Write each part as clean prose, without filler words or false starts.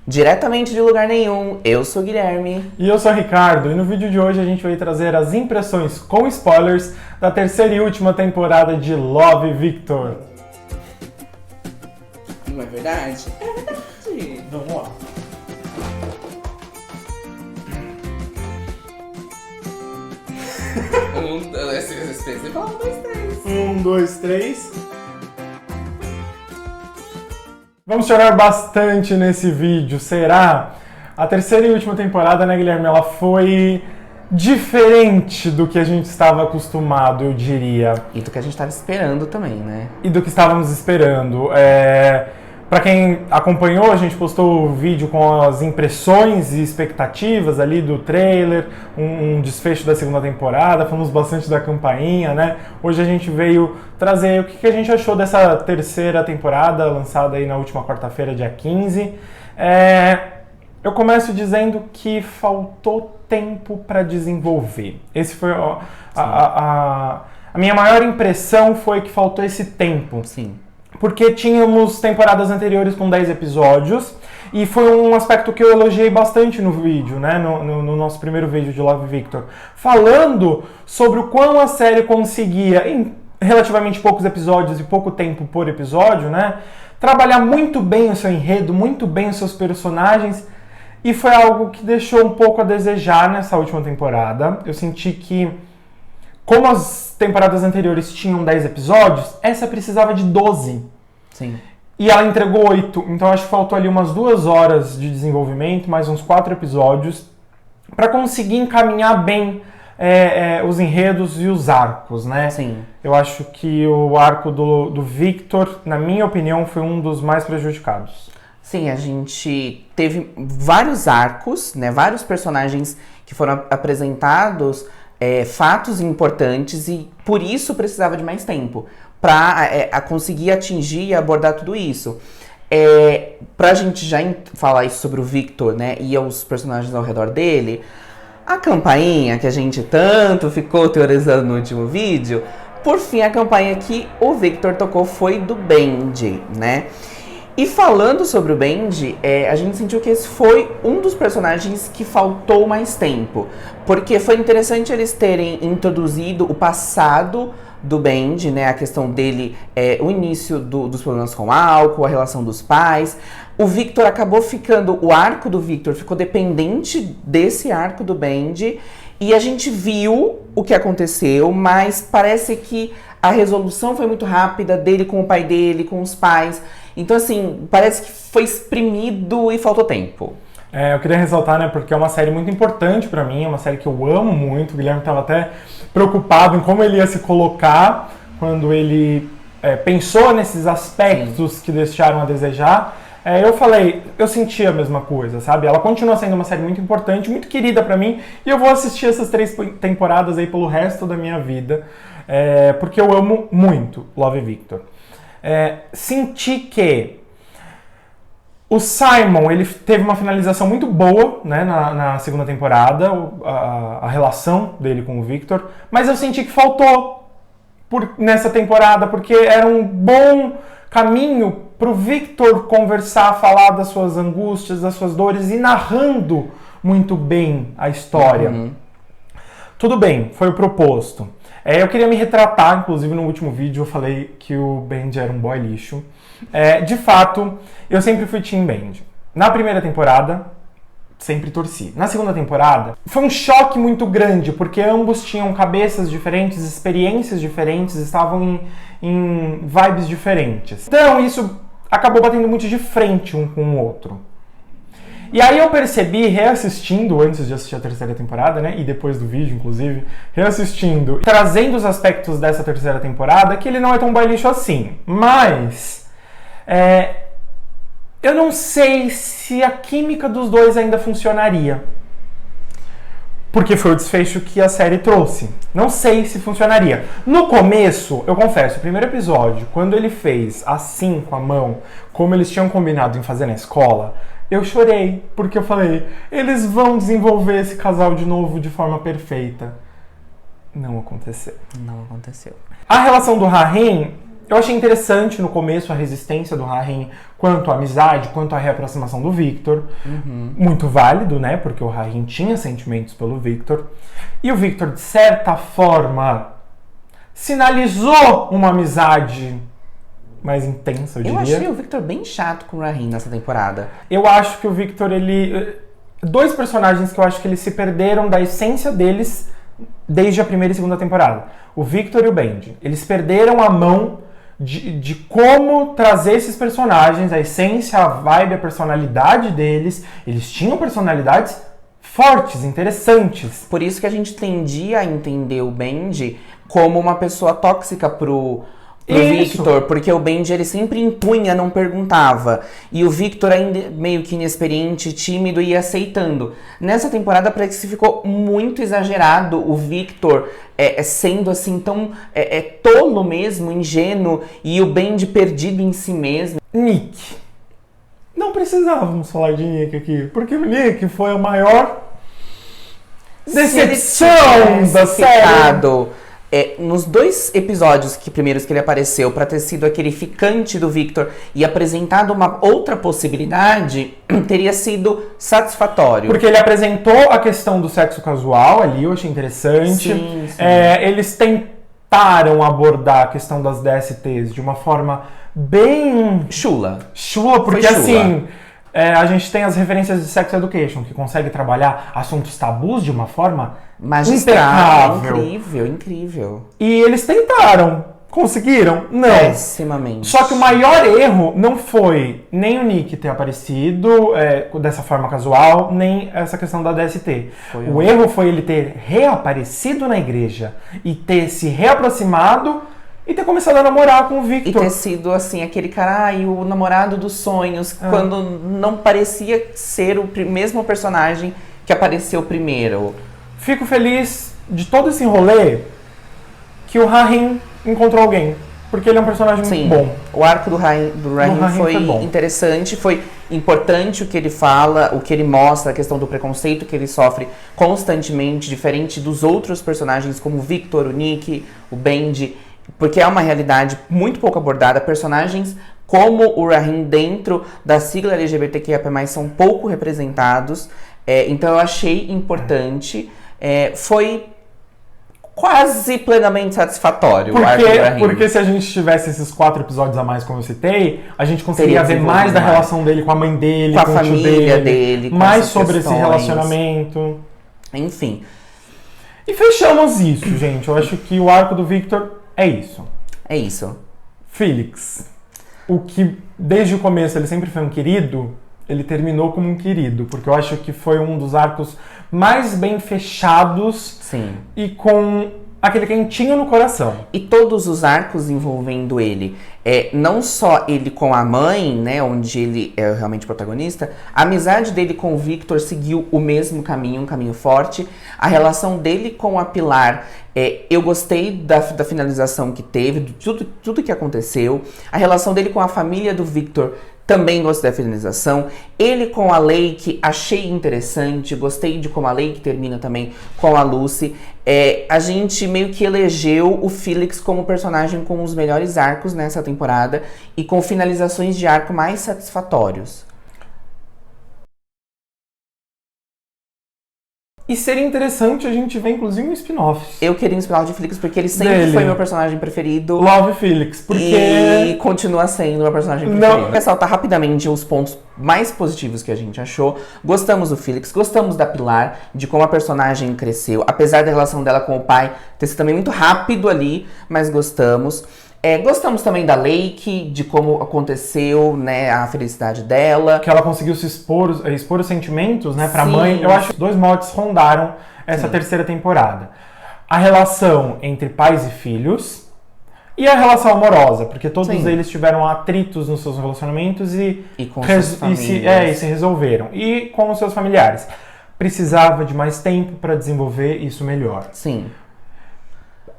Diretamente de lugar nenhum, eu sou o Guilherme. E eu sou o Ricardo, e no vídeo de hoje a gente vai trazer as impressões com spoilers da terceira e última temporada de Love, Victor. Não é verdade? É verdade. Vamos lá. Esse fala 1, 2, 3. 1, 2, 3. Vamos chorar bastante nesse vídeo, será? A terceira e última temporada, né, Guilherme? Ela foi diferente do que a gente estava acostumado, eu diria. E do que a gente estava esperando também, né? E do que estávamos esperando. Para quem acompanhou, a gente postou o vídeo com as impressões e expectativas ali do trailer, um desfecho da segunda temporada, falamos bastante da campainha, né? Hoje a gente veio trazer o que a gente achou dessa terceira temporada, lançada aí na última quarta-feira, dia 15. Eu começo dizendo que faltou tempo para desenvolver. Esse foi a minha maior impressão, foi que faltou esse tempo. Sim. Porque tínhamos temporadas anteriores com 10 episódios, e foi um aspecto que eu elogiei bastante no vídeo, né, no nosso primeiro vídeo de Love, Victor, falando sobre o quão a série conseguia, em relativamente poucos episódios e pouco tempo por episódio, né, trabalhar muito bem o seu enredo, muito bem os seus personagens, e foi algo que deixou um pouco a desejar nessa última temporada. Eu senti que, como as temporadas anteriores tinham 10 episódios, essa precisava de 12. Sim. E ela entregou 8. Então acho que faltou ali umas 2 horas de desenvolvimento, mais uns 4 episódios, para conseguir encaminhar bem os enredos e os arcos, né? Sim. Eu acho que o arco do Victor, na minha opinião, foi um dos mais prejudicados. Sim, a gente teve vários arcos, né? Vários personagens que foram apresentados, fatos importantes, e por isso precisava de mais tempo para conseguir atingir e abordar tudo isso. Pra gente já falar isso sobre o Victor, né, e os personagens ao redor dele, a campainha que a gente tanto ficou teorizando no último vídeo, por fim a campainha que o Victor tocou foi do Benji, né? E falando sobre o Benji, a gente sentiu que esse foi um dos personagens que faltou mais tempo. Porque foi interessante eles terem introduzido o passado do Benji, né? A questão dele, o início dos problemas com álcool, a relação dos pais. O Victor acabou ficando, o arco do Victor ficou dependente desse arco do Benji. E a gente viu o que aconteceu, mas parece que a resolução foi muito rápida dele com o pai dele, com os pais. Então, assim, parece que foi exprimido e faltou tempo. Eu queria ressaltar, né, porque é uma série muito importante pra mim, é uma série que eu amo muito. O Guilherme estava até preocupado em como ele ia se colocar quando ele pensou nesses aspectos Sim. que deixaram a desejar. Eu falei, eu senti a mesma coisa, sabe? Ela continua sendo uma série muito importante, muito querida pra mim, e eu vou assistir essas 3 temporadas aí pelo resto da minha vida, porque eu amo muito Love, Victor. Senti que o Simon, ele teve uma finalização muito boa, né, na segunda temporada, a relação dele com o Victor, mas eu senti que faltou nessa temporada, porque era um bom caminho pro Victor conversar, falar das suas angústias, das suas dores, e narrando muito bem a história. Uhum. Tudo bem, foi o proposto. Eu queria me retratar, inclusive no último vídeo eu falei que o Benji era um boy lixo. De fato, eu sempre fui Team Benji. Na primeira temporada, sempre torci. Na segunda temporada, foi um choque muito grande, porque ambos tinham cabeças diferentes, experiências diferentes, estavam em vibes diferentes. Então isso acabou batendo muito de frente um com o outro. E aí eu percebi, reassistindo, antes de assistir a terceira temporada, né, e depois do vídeo, inclusive, reassistindo, trazendo os aspectos dessa terceira temporada, que ele não é tão boy lixo assim. Mas, eu não sei se a química dos dois ainda funcionaria. Porque foi o desfecho que a série trouxe. Não sei se funcionaria. No começo, eu confesso, o primeiro episódio, quando ele fez assim com a mão, como eles tinham combinado em fazer na escola, eu chorei, porque eu falei, eles vão desenvolver esse casal de novo de forma perfeita. Não aconteceu. Não aconteceu. A relação do Rahim Eu achei interessante no começo a resistência do Rahim quanto à amizade, quanto à reaproximação do Victor. Muito válido, né? Porque o Rahim tinha sentimentos pelo Victor. E o Victor, de certa forma, sinalizou uma amizade mais intensa, eu diria. Eu achei o Victor bem chato com o Rahim nessa temporada. Eu acho que o Victor, dois personagens que eu acho que eles se perderam da essência deles desde a primeira e segunda temporada. O Victor e o Benji. Eles perderam a mão de como trazer esses personagens, a essência, a vibe, a personalidade deles. Eles tinham personalidades fortes, interessantes. Por isso que a gente tendia a entender o Benji como uma pessoa tóxica pro Victor, porque o Benji ele sempre impunha, não perguntava. E o Victor ainda meio que inexperiente, tímido e aceitando. Nessa temporada parece que ficou muito exagerado o Victor sendo assim tão tolo mesmo, ingênuo, e o Benji perdido em si mesmo. Nick. Não precisávamos falar de Nick aqui, porque o Nick foi a maior decepção da série. Nos 2 episódios primeiros que ele apareceu, pra ter sido aquele ficante do Victor e apresentado uma outra possibilidade, teria sido satisfatório. Porque ele apresentou a questão do sexo casual ali, eu achei interessante. Sim. Eles tentaram abordar a questão das DSTs de uma forma bem... Chula, porque assim... a gente tem as referências de Sex Education, que consegue trabalhar assuntos tabus de uma forma magistral, impecável. Incrível. E eles tentaram. Conseguiram? Não. Pessimamente. Só que o maior erro não foi nem o Nick ter aparecido dessa forma casual, nem essa questão da DST. O erro foi ele ter reaparecido na igreja e ter se reaproximado e ter começado a namorar com o Victor. E ter sido, assim, aquele cara, o namorado dos sonhos, quando não parecia ser o mesmo personagem que apareceu primeiro. Fico feliz de todo esse rolê que o Rahim encontrou alguém. Porque ele é um personagem muito bom. O arco do Rahim foi interessante, foi importante o que ele fala, o que ele mostra, a questão do preconceito que ele sofre constantemente, diferente dos outros personagens como o Victor, o Nick, o Benji. Porque é uma realidade muito pouco abordada. Personagens como o Rahim dentro da sigla LGBTQIA+, são pouco representados. Então eu achei importante. Foi quase plenamente satisfatório o arco do Rahim. Porque se a gente tivesse esses 4 episódios a mais, como eu citei, a gente conseguiria ver mais da relação dele com a mãe dele, com a família dele, mais sobre esse relacionamento. Enfim. E fechamos isso, gente. Eu acho que o arco do Victor é isso. É isso. Felix, o que desde o começo ele sempre foi um querido, ele terminou como um querido, porque eu acho que foi um dos arcos mais bem fechados. Sim. E com aquele quentinho no coração. E todos os arcos envolvendo ele, não só ele com a mãe, né, onde ele é realmente protagonista, a amizade dele com o Victor seguiu o mesmo caminho, um caminho forte. A relação dele com a Pilar, eu gostei da finalização que teve, de tudo que aconteceu. A relação dele com a família do Victor, também gostei da finalização. Ele com a Lake, achei interessante. Gostei de como a Lake termina também com a Lucy. A gente meio que elegeu o Felix como personagem com os melhores arcos nessa temporada e com finalizações de arco mais satisfatórios. E seria interessante a gente ver, inclusive, um spin-off. Eu queria um spin-off de Felix porque ele sempre foi meu personagem preferido. Love Felix, porque... E continua sendo meu personagem preferido. Vou ressaltar rapidamente os pontos mais positivos que a gente achou. Gostamos do Felix, gostamos da Pilar, de como a personagem cresceu. Apesar da relação dela com o pai ter sido também muito rápido ali, mas gostamos. Gostamos também da Lake, de como aconteceu, né, a felicidade dela. Que ela conseguiu se expor os sentimentos, né, pra mãe. Eu acho que os dois motes rondaram essa terceira temporada. A relação entre pais e filhos e a relação amorosa, porque todos eles tiveram atritos nos seus relacionamentos e com suas famílias. E se resolveram. E com os seus familiares. Precisava de mais tempo para desenvolver isso melhor. Sim.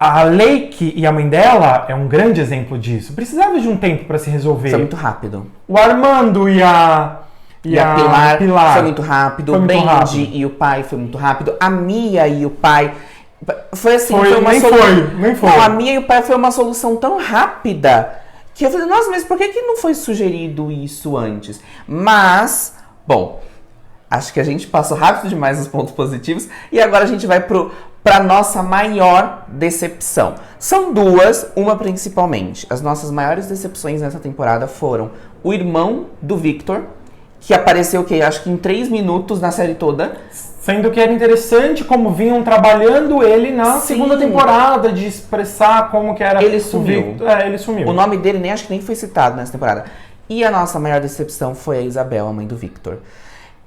A Lake e a mãe dela é um grande exemplo disso. Precisava de um tempo para se resolver. Foi muito rápido. O Armando e a Pilar foi muito rápido. O Benji e o pai foi muito rápido. A Mia e o pai Foi assim, nem foi. Não, a minha e o pai foi uma solução tão rápida que eu falei, nossa, mas por que não foi sugerido isso antes? Mas, bom, acho que a gente passou rápido demais os pontos positivos e agora a gente vai pra nossa maior decepção. São duas, uma principalmente. As nossas maiores decepções nessa temporada foram o irmão do Victor, que apareceu, acho que em 3 minutos na série toda. Sendo que era interessante como vinham trabalhando ele na segunda temporada, de expressar como que era ele sumiu. Ele sumiu. O nome dele acho que nem foi citado nessa temporada. E a nossa maior decepção foi a Isabel, a mãe do Victor.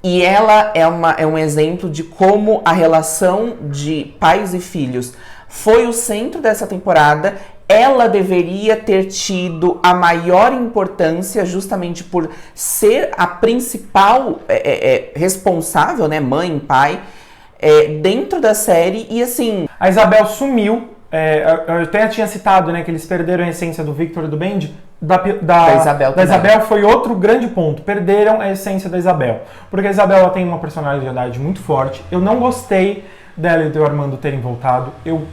E ela é um exemplo de como a relação de pais e filhos foi o centro dessa temporada. Ela deveria ter tido a maior importância justamente por ser a principal responsável, né, mãe, pai, dentro da série. E assim... A Isabel sumiu. Eu até tinha citado, né, que eles perderam a essência do Victor e do Benji. Da Isabel foi outro grande ponto. Perderam a essência da Isabel. Porque a Isabel ela tem uma personalidade muito forte. Eu não gostei dela e do Armando terem voltado. Eu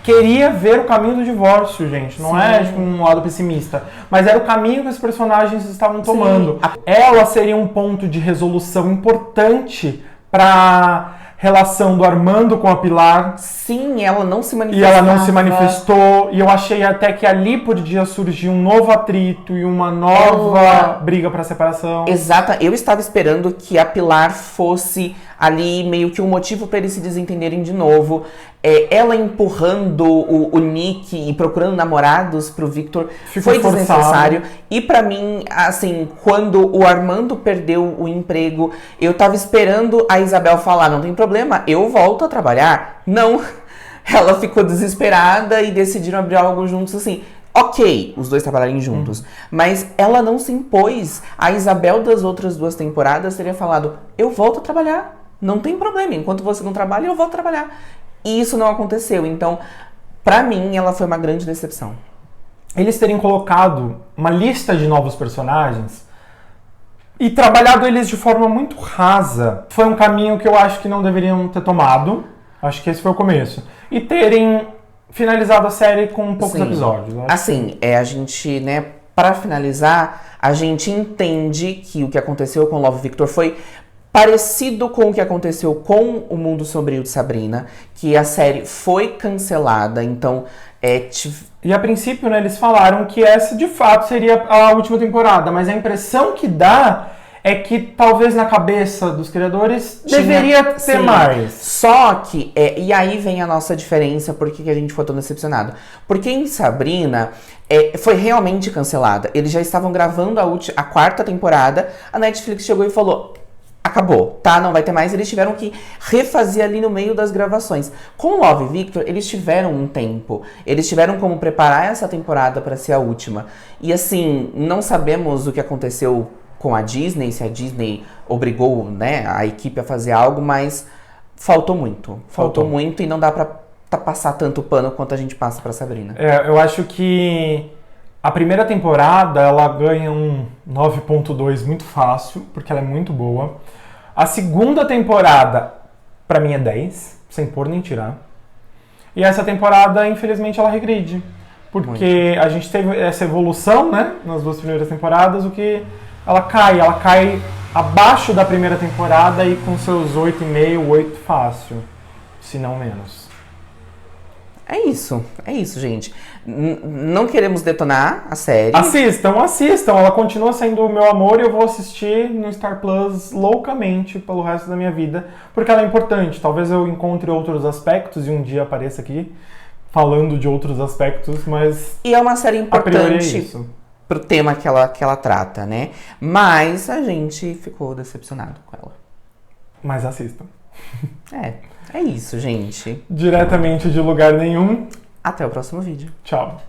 queria ver o caminho do divórcio, gente. Não é tipo, um lado pessimista. Mas era o caminho que os personagens estavam tomando. Ela seria um ponto de resolução importante para relação do Armando com a Pilar. Sim, ela não se manifestou. E ela não se manifestou. E eu achei até que ali podia surgir um novo atrito e uma nova briga para separação. Exato. Eu estava esperando que a Pilar fosse ali meio que um motivo para eles se desentenderem de novo. Ela empurrando o Nick e procurando namorados pro Victor foi desnecessário. E pra mim, assim, quando o Armando perdeu o emprego, eu tava esperando a Isabel falar, não tem problema, eu volto a trabalhar. Não, ela ficou desesperada e decidiram abrir algo juntos, assim. Ok, os dois trabalharem juntos, mas ela não se impôs. A Isabel das outras 2 temporadas teria falado, eu volto a trabalhar, não tem problema, enquanto você não trabalha, eu volto a trabalhar. E isso não aconteceu, então, pra mim, ela foi uma grande decepção. Eles terem colocado uma lista de novos personagens e trabalhado eles de forma muito rasa foi um caminho que eu acho que não deveriam ter tomado. Acho que esse foi o começo. E terem finalizado a série com poucos episódios. Assim, a gente, né, pra finalizar, a gente entende que o que aconteceu com o Love Victor foi parecido com o que aconteceu com O Mundo Sombrio de Sabrina, que a série foi cancelada, então... E a princípio, né, eles falaram que essa de fato seria a última temporada, mas a impressão que dá é que talvez na cabeça dos criadores deveria ter mais. Só que, e aí vem a nossa diferença, por que a gente foi tão decepcionado. Porque em Sabrina, foi realmente cancelada. Eles já estavam gravando a 4ª temporada, a Netflix chegou e falou... Acabou, tá? Não vai ter mais. Eles tiveram que refazer ali no meio das gravações. Com Love Victor, eles tiveram um tempo. Eles tiveram como preparar essa temporada para ser a última. E assim, não sabemos o que aconteceu com a Disney, se a Disney obrigou, né, a equipe a fazer algo, mas faltou muito. Faltou muito e não dá pra passar tanto pano quanto a gente passa pra Sabrina. Eu acho que a primeira temporada, ela ganha um 9.2 muito fácil, porque ela é muito boa. A segunda temporada, pra mim, é 10, sem pôr nem tirar. E essa temporada, infelizmente, ela regride. Porque a gente teve essa evolução, né, nas 2 primeiras temporadas, o que ela cai abaixo da primeira temporada e com seus 8,5, 8 fácil, se não menos. É isso, gente. Não queremos detonar a série. Assistam. Ela continua sendo o meu amor e eu vou assistir no Star Plus loucamente pelo resto da minha vida, porque ela é importante. Talvez eu encontre outros aspectos e um dia apareça aqui falando de outros aspectos, mas... E é uma série importante pro tema que ela trata, né? Mas a gente ficou decepcionado com ela. Mas assistam. É isso, gente. Diretamente de lugar nenhum. Até o próximo vídeo. Tchau.